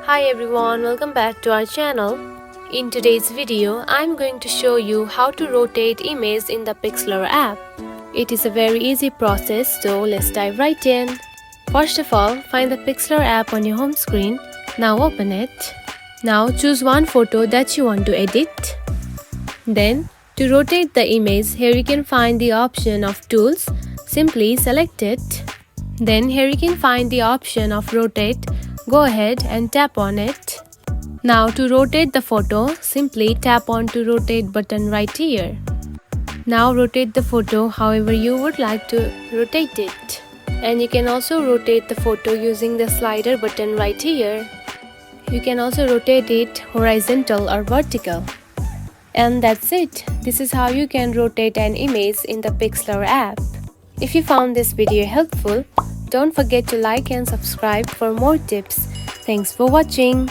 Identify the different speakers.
Speaker 1: Hi everyone, welcome back to our channel. In today's video, I'm going to show you how to rotate image in the Pixlr app. It is a very easy process, so let's dive right in. First of all, find the Pixlr app on your home screen. Now open it. Now choose one photo that you want to edit. Then, to rotate the image, here you can find the option of tools. Simply select it. Then here you can find the option of rotate. Go ahead and tap on it. Now to rotate the photo, simply tap on to rotate button right here. Now rotate the photo however you would like to rotate it. And you can also rotate the photo using the slider button right here. You can also rotate it horizontal or vertical. And that's it. This is how you can rotate an image in the Pixlr app. If you found this video helpful, don't forget to like and subscribe for more tips. Thanks for watching.